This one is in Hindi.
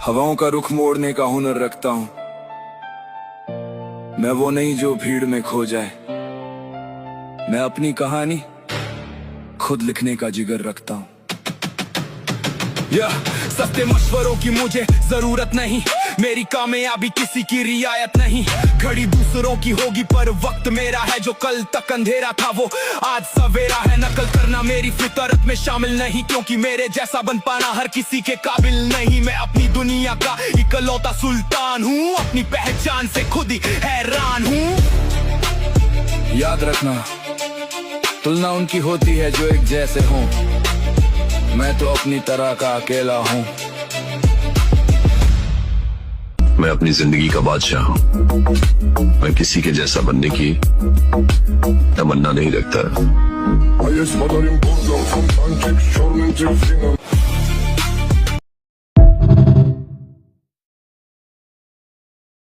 हवाओं का रुख मोड़ने का हुनर रखता हूँ। मैं वो नहीं जो भीड़ में खो जाए। मैं अपनी कहानी खुद लिखने का जिगर रखता हूँ। सस्ते मशवरों की मुझे जरूरत नहीं, मेरी कामयाबी किसी की रियायत नहीं। घड़ी दूसरों की होगी पर वक्त मेरा है, जो कल तक अंधेरा था वो आज सवेरा है। नकल करना मेरी फितरत में शामिल नहीं, क्योंकि मेरे जैसा बन पाना हर किसी के काबिल नहीं। मैं अपनी दुनिया का इकलौता सुल्तान हूँ, अपनी पहचान से खुद ही हैरान हूँ। याद रखना, तुलना उनकी होती है जो एक जैसे हों, मैं तो अपनी तरह का अकेला हूँ। मैं अपनी जिंदगी का बादशाह हूँ, मैं किसी के जैसा बनने की तमन्ना नहीं रखता। A jest motorem burdą, fontanczyk z czarnym delfinem.